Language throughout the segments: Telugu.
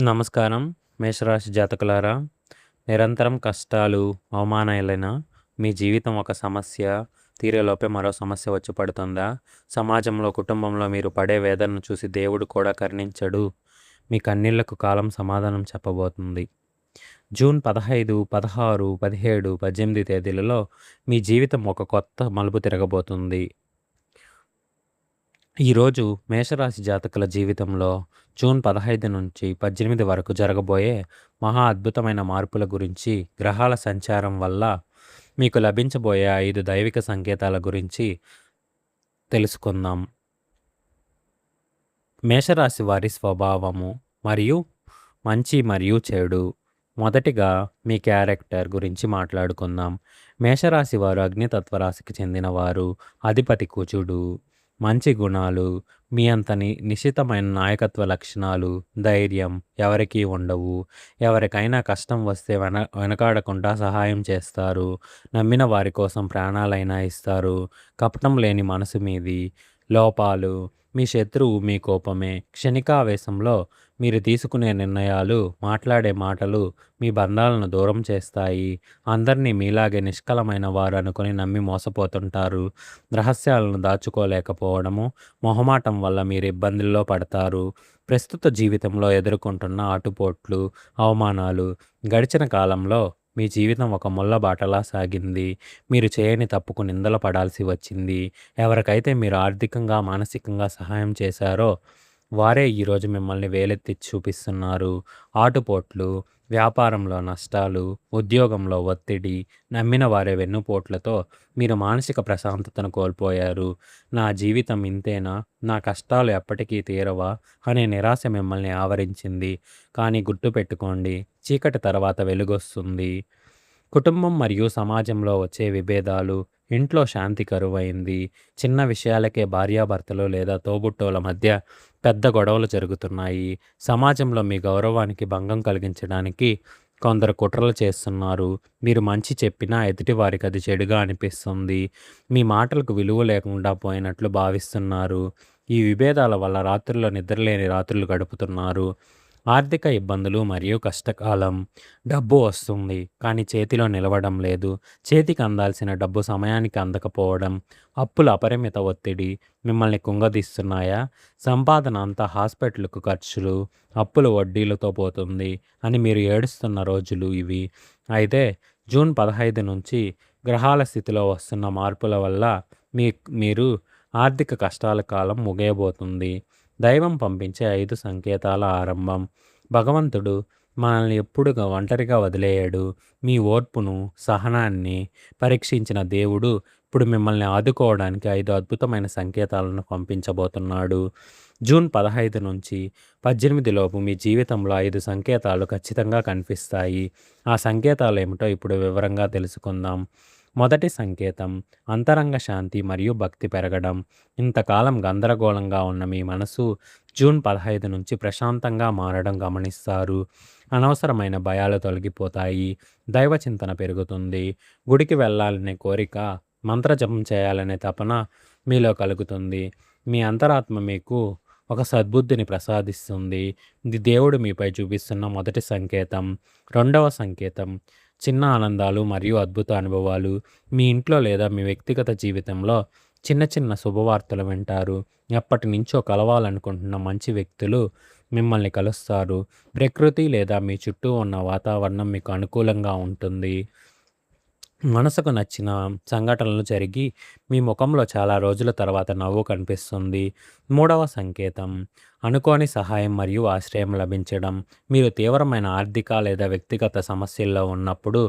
నమస్కారం. మేషరాశి జాతకులారా, నిరంతరం కష్టాలు, అవమానాలైన మీ జీవితం ఒక సమస్య తీరేలోపే మరో సమస్య వచ్చి పడుతుందా? సమాజంలో, కుటుంబంలో మీరు పడే వేదనను చూసి దేవుడు కూడా కరుణించడు. మీ కన్నీళ్లకు కాలం సమాధానం చెప్పబోతుంది. జూన్ 15, 16, 17, 18 తేదీలలో మీ జీవితం ఒక కొత్త మలుపు తిరగబోతుంది. ఈరోజు మేషరాశి జాతకుల జీవితంలో జూన్ 15 నుంచి 18 వరకు జరగబోయే మహా అద్భుతమైన మార్పుల గురించి, గ్రహాల సంచారం వల్ల మీకు లభించబోయే 5 దైవిక సంకేతాల గురించి తెలుసుకుందాం. మేషరాశి వారి స్వభావము మరియు మంచి మరియు చెడు. మొదటిగా మీ క్యారెక్టర్ గురించి మాట్లాడుకుందాం. మేషరాశి వారు అగ్నితత్వ రాశికి చెందినవారు. అధిపతి కుజుడు. మంచి గుణాలు, మీ అంతని నిశితమైన నాయకత్వ లక్షణాలు, ధైర్యం ఎవరికీ ఉండవు. ఎవరికైనా కష్టం వస్తే వెనకాడకుండా సహాయం చేస్తారు. నమ్మిన వారి కోసం ప్రాణాలైనా ఇస్తారు. కపటం లేని మనసు మీది. లోపాలు, మీ శత్రువు మీ కోపమే. క్షణికావేశంలో మీరు తీసుకునే నిర్ణయాలు, మాట్లాడే మాటలు మీ బంధాలను దూరం చేస్తాయి. అందరినీ మీలాగే నిష్కలమైన వారు అనుకుని నమ్మి మోసపోతుంటారు. రహస్యాలను దాచుకోలేకపోవడము, మొహమాటం వల్ల మీరు ఇబ్బందుల్లో పడతారు. ప్రస్తుత జీవితంలో ఎదుర్కొంటున్న ఆటుపోట్లు, అవమానాలు. గడిచిన కాలంలో మీ జీవితం ఒక ముళ్ళబాటలా సాగింది. మీరు చేయని తప్పుకు నిందలు పడాల్సి వచ్చింది. ఎవరికైతే మీరు ఆర్థికంగా, మానసికంగా సహాయం చేశారో వారే ఈరోజు మిమ్మల్ని వేలెత్తి చూపిస్తున్నారు. ఆటుపోట్లు, వ్యాపారంలో నష్టాలు, ఉద్యోగంలో ఒత్తిడి, నమ్మిన వారే వెన్నుపోట్లతో మీరు మానసిక ప్రశాంతతను కోల్పోయారు. నా జీవితం ఇంతేనా? నా కష్టాలు ఎప్పటికీ తీరవా? అనే నిరాశ మిమ్మల్ని ఆవరించింది. కానీ గుర్తుపెట్టుకోండి, చీకటి తర్వాత వెలుగొస్తుంది. కుటుంబం మరియు సమాజంలో వచ్చే విభేదాలు. ఇంట్లో శాంతి కరువైంది. చిన్న విషయాలకే భార్యాభర్తలు లేదా తోబుట్టువుల మధ్య పెద్ద గొడవలు జరుగుతున్నాయి. సమాజంలో మీ గౌరవానికి భంగం కలిగించడానికి కొందరు కుట్రలు చేస్తున్నారు. మీరు మంచి చెప్పినా ఎదుటి వారికి అది చెడుగా అనిపిస్తుంది. మీ మాటలకు విలువ లేకుండా పోయినట్లు భావిస్తున్నారు. ఈ విభేదాల వల్ల రాత్రుల్లో నిద్రలేని రాత్రులు గడుపుతున్నారు. ఆర్థిక ఇబ్బందులు మరియు కష్టకాలం. డబ్బు వస్తుంది, కానీ చేతిలో నిలవడం లేదు. చేతికి అందాల్సిన డబ్బు సమయానికి అందకపోవడం. అప్పుల అపరిమిత ఒత్తిడి మిమ్మల్ని కుంగదీస్తున్నాయా? సంపాదన అంతా హాస్పిటల్కు ఖర్చులు, అప్పుల వడ్డీలతో పోతుంది అని మీరు ఏడుస్తున్న రోజులు ఇవి. అయితే జూన్ 15 నుంచి గ్రహాల స్థితిలో వస్తున్న మార్పుల వల్ల మీరు ఆర్థిక కష్టాల కాలం ముగియబోతుంది. దైవం పంపించే 5 సంకేతాల ఆరంభం. భగవంతుడు మనల్ని ఎప్పుడుగా ఒంటరిగా వదిలేయడు. మీ ఓర్పును, సహనాన్ని పరీక్షించిన దేవుడు ఇప్పుడు మిమ్మల్ని ఆదుకోవడానికి 5 అద్భుతమైన సంకేతాలను పంపించబోతున్నాడు. జూన్ 15 నుంచి 18 లోపు మీ జీవితంలో 5 సంకేతాలు ఖచ్చితంగా కనిపిస్తాయి. ఆ సంకేతాలు ఏమిటో ఇప్పుడు వివరంగా తెలుసుకుందాం. మొదటి సంకేతం అంతరంగ శాంతి మరియు భక్తి పెరగడం. ఇంతకాలం గందరగోళంగా ఉన్న మీ మనసు జూన్ 15 నుంచి ప్రశాంతంగా మారడం గమనిస్తారు. అనవసరమైన భయాలు తొలగిపోతాయి. దైవ చింతన పెరుగుతుంది. గుడికి వెళ్ళాలనే కోరిక, మంత్రజపం చేయాలనే తపన మీలో కలుగుతుంది. మీ అంతరాత్మ మీకు ఒక సద్బుద్ధిని ప్రసాదిస్తుంది. ఇది దేవుడు మీపై చూపిస్తున్న మొదటి సంకేతం. రెండవ సంకేతం చిన్న ఆనందాలు మరియు అద్భుత అనుభవాలు. మీ ఇంట్లో లేదా మీ వ్యక్తిగత జీవితంలో చిన్న చిన్న శుభవార్తలు వింటారు. ఎప్పటి నుంచో కలవాలనుకుంటున్న మంచి వ్యక్తులు మిమ్మల్ని కలుస్తారు. ప్రకృతి లేదా మీ చుట్టూ ఉన్న వాతావరణం మీకు అనుకూలంగా ఉంటుంది. మనసుకు నచ్చిన సంఘటనలు జరిగి మీ ముఖంలో చాలా రోజుల తర్వాత నవ్వు కనిపిస్తుంది. మూడవ సంకేతం అనుకోని సహాయం మరియు ఆశ్రయం లభించడం. మీరు తీవ్రమైన ఆర్థిక లేదా వ్యక్తిగత సమస్యల్లో ఉన్నప్పుడు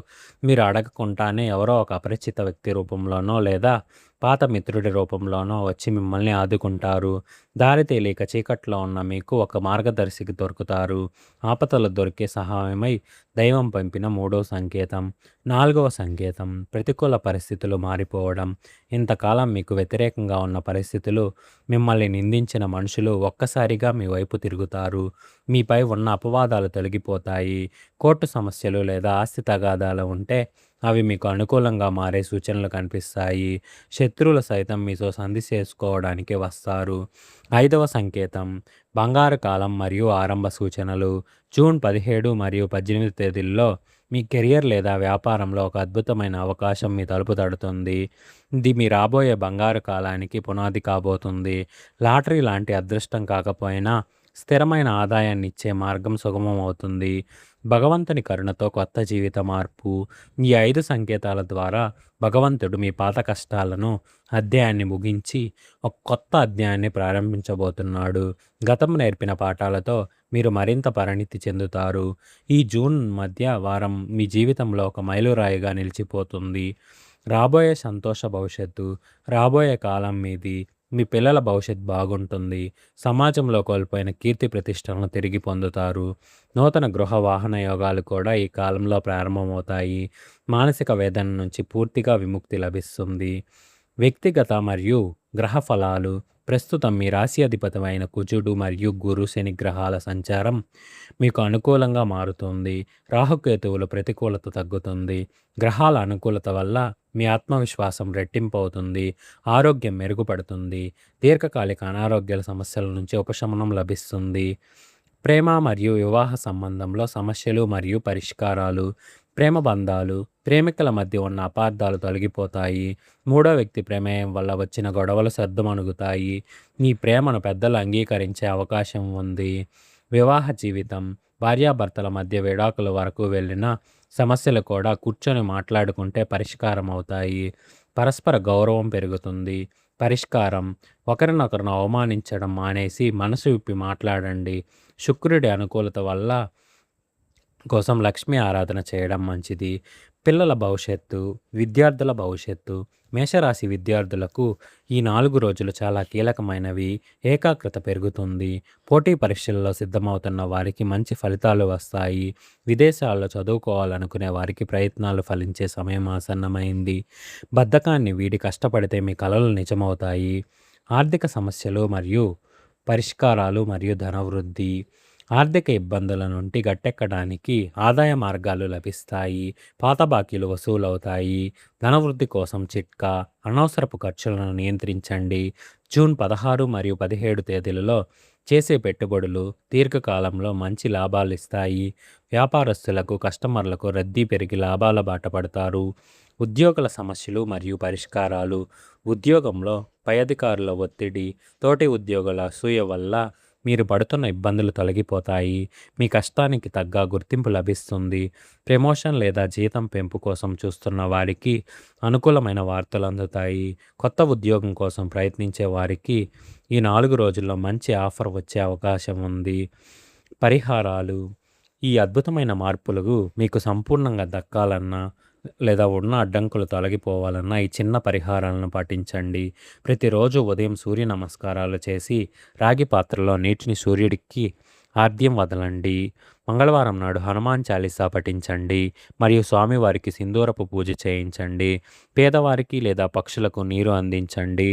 మీరు అడగకుండానే ఎవరో ఒక అపరిచిత వ్యక్తి రూపంలోనో లేదా పాత మిత్రుడి రూపంలోనో వచ్చి మిమ్మల్ని ఆదుకుంటారు. దారి తెలియక చీకట్లో ఉన్న మీకు ఒక మార్గదర్శికి దొరుకుతారు. ఆపదలో దొరికే సహాయమై దైవం పంపిన మూడో సంకేతం. నాలుగవ సంకేతం ప్రతికూల పరిస్థితులు మారిపోవడం. ఇంతకాలం మీకు వ్యతిరేకంగా ఉన్న పరిస్థితులు, మిమ్మల్ని నిందించిన మనుషులు ఒక్కసారిగా నెమ్మదిగా మీ వైపు తిరుగుతారు. మీపై ఉన్న అపవాదాలు తొలగిపోతాయి. కోర్టు సమస్యలు లేదా ఆస్తి తగాదాలు ఉంటే అవి మీకు అనుకూలంగా మారే సూచనలు కనిపిస్తాయి. శత్రువులు సైతం మీతో సంధి చేసుకోవడానికి వస్తారు. 5వ సంకేతం బంగారు కాలం మరియు ఆరంభ సూచనలు. జూన్ 17 మరియు 18 తేదీల్లో మీ కెరియర్ లేదా వ్యాపారంలో ఒక అద్భుతమైన అవకాశం మీ తలుపు తడుతుంది. ఇది మీ రాబోయే బంగారు కాలానికి పునాది కాబోతుంది. లాటరీ లాంటి అదృష్టం కాకపోయినా స్థిరమైన ఆదాయాన్ని ఇచ్చే మార్గం సుగమం అవుతుంది. భగవంతుని కరుణతో కొత్త జీవిత మార్పు. ఈ 5 సంకేతాల ద్వారా భగవంతుడు మీ పాత కష్టాలను అధ్యాయాన్ని ముగించి ఒక కొత్త అధ్యాయాన్ని ప్రారంభించబోతున్నాడు. గతం నేర్పిన పాఠాలతో మీరు మరింత పరిణితి చెందుతారు. ఈ జూన్ మధ్య వారం మీ జీవితంలో ఒక మైలురాయిగా నిలిచిపోతుంది. రాబోయే సంతోష భవిష్యత్తు. రాబోయే కాలం మీది. మీ పిల్లల భవిష్యత్ బాగుంటుంది. సమాజంలో కోల్పోయిన కీర్తి ప్రతిష్టలను తిరిగి పొందుతారు. నూతన గృహ వాహన యోగాలు కూడా ఈ కాలంలో ప్రారంభమవుతాయి. మానసిక వేదన నుంచి పూర్తిగా విముక్తి లభిస్తుంది. వ్యక్తిగత మరియు గ్రహ ఫలాలు. ప్రస్తుతం మీ రాశి అధిపతమైన కుజుడు మరియు గురు శని గ్రహాల సంచారం మీకు అనుకూలంగా మారుతుంది. రాహుకేతువుల ప్రతికూలత తగ్గుతుంది. గ్రహాల అనుకూలత వల్ల మీ ఆత్మవిశ్వాసం రెట్టింపు అవుతుంది. ఆరోగ్యం మెరుగుపడుతుంది. దీర్ఘకాలిక అనారోగ్యాల సమస్యల నుంచి ఉపశమనం లభిస్తుంది. ప్రేమ మరియు వివాహ సంబంధంలో సమస్యలు మరియు పరిష్కారాలు. ప్రేమ బంధాలు. ప్రేమికుల మధ్య ఉన్న అపార్థాలు తొలగిపోతాయి. మూడో వ్యక్తి ప్రమేయం వల్ల వచ్చిన గొడవలు సర్దుమణుగుతాయి. మీ ప్రేమను పెద్దలు అంగీకరించే అవకాశం ఉంది. వివాహ జీవితం. భార్యాభర్తల మధ్య విడాకుల వరకు వెళ్ళిన సమస్యలు కూడా కూర్చొని మాట్లాడుకుంటే పరిష్కారం అవుతాయి. పరస్పర గౌరవం పెరుగుతుంది. పరిష్కారం. ఒకరినొకరిని అవమానించడం మానేసి మనసు విప్పి మాట్లాడండి. శుక్రుడి అనుకూలత వల్ల కోసం లక్ష్మీ ఆరాధన చేయడం మంచిది. పిల్లల భవిష్యత్తు. విద్యార్థుల భవిష్యత్తు. మేషరాశి విద్యార్థులకు ఈ 4 రోజులు చాలా కీలకమైనవి. ఏకాగ్రత పెరుగుతుంది. పోటీ పరీక్షల్లో సిద్ధమవుతున్న వారికి మంచి ఫలితాలు వస్తాయి. విదేశాల్లో చదువుకోవాలనుకునే వారికి ప్రయత్నాలు ఫలించే సమయం ఆసన్నమైంది. బద్ధకాన్ని వీడి కష్టపడితే మీ కలలు నిజమవుతాయి. ఆర్థిక సమస్యలు మరియు పరిష్కారాలు మరియు ధనవృద్ధి. ఆర్థిక ఇబ్బందుల నుండి గట్టెక్కడానికి ఆదాయ మార్గాలు లభిస్తాయి. పాత బాకీలు వసూలవుతాయి. ధనవృద్ధి కోసం చిట్కా. అనవసరపు ఖర్చులను నియంత్రించండి. జూన్ 16 మరియు 17 తేదీలలో చేసే పెట్టుబడులు దీర్ఘకాలంలో మంచి లాభాలు ఇస్తాయి. వ్యాపారస్తులకు కస్టమర్లకు రద్దీ పెరిగి లాభాల బాట పడతారు. ఉద్యోగుల సమస్యలు మరియు పరిష్కారాలు. ఉద్యోగంలో పై అధికారుల ఒత్తిడి, తోటి ఉద్యోగుల అసూయ వల్ల మీరు పడుతున్న ఇబ్బందులు తొలగిపోతాయి. మీ కష్టానికి తగ్గ గుర్తింపు లభిస్తుంది. ప్రమోషన్ లేదా జీతం పెంపు కోసం చూస్తున్న వారికి అనుకూలమైన వార్తలు అందుతాయి. కొత్త ఉద్యోగం కోసం ప్రయత్నించే వారికి ఈ 4 రోజుల్లో మంచి ఆఫర్ వచ్చే అవకాశం ఉంది. పరిహారాలు. ఈ అద్భుతమైన మార్పులు మీకు సంపూర్ణంగా దక్కాలన్నా లేదా ఉన్న అడ్డంకులు తొలగిపోవాలన్నా ఈ చిన్న పరిహారాలను పాటించండి. ప్రతిరోజు ఉదయం సూర్య నమస్కారాలు చేసి రాగి పాత్రలో నీటిని సూర్యుడికి ఆర్ద్యం వదలండి. మంగళవారం నాడు హనుమాన్ చాలీసా పఠించండి మరియు స్వామివారికి సింధూరపు పూజ చేయించండి. పేదవారికి లేదా పక్షులకు నీరు అందించండి.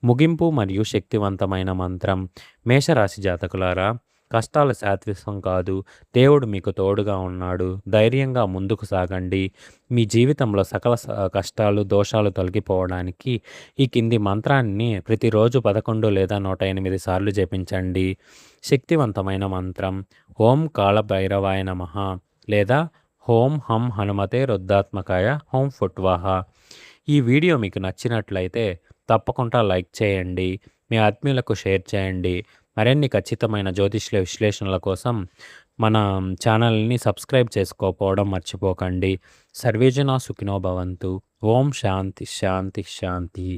ముగింపు మరియు శక్తివంతమైన మంత్రం. మేషరాశి జాతకులారా, కష్టాలు శాశ్వతం కాదు. దేవుడు మీకు తోడుగా ఉన్నాడు. ధైర్యంగా ముందుకు సాగండి. మీ జీవితంలో సకల కష్టాలు, దోషాలు తొలగిపోవడానికి ఈ కింది మంత్రాన్ని ప్రతిరోజు 11 లేదా 108 సార్లు జపించండి. శక్తివంతమైన మంత్రం. ఓం కాళభైరవాయ నమః లేదా ఓం హం హనుమతే రుద్రాత్మకాయ ఓం ఫుట్వాహ. ఈ వీడియో మీకు నచ్చినట్లయితే తప్పకుండా లైక్ చేయండి. మీ ఆత్మీయులకు షేర్ చేయండి. మరిన్ని ఖచ్చితమైన జ్యోతిష్య విశ్లేషణల కోసం మన ఛానల్ని సబ్స్క్రైబ్ చేసుకోకపోవడం మర్చిపోకండి. సర్వేజన సుఖినో భవంతు. ఓం శాంతి శాంతి శాంతి.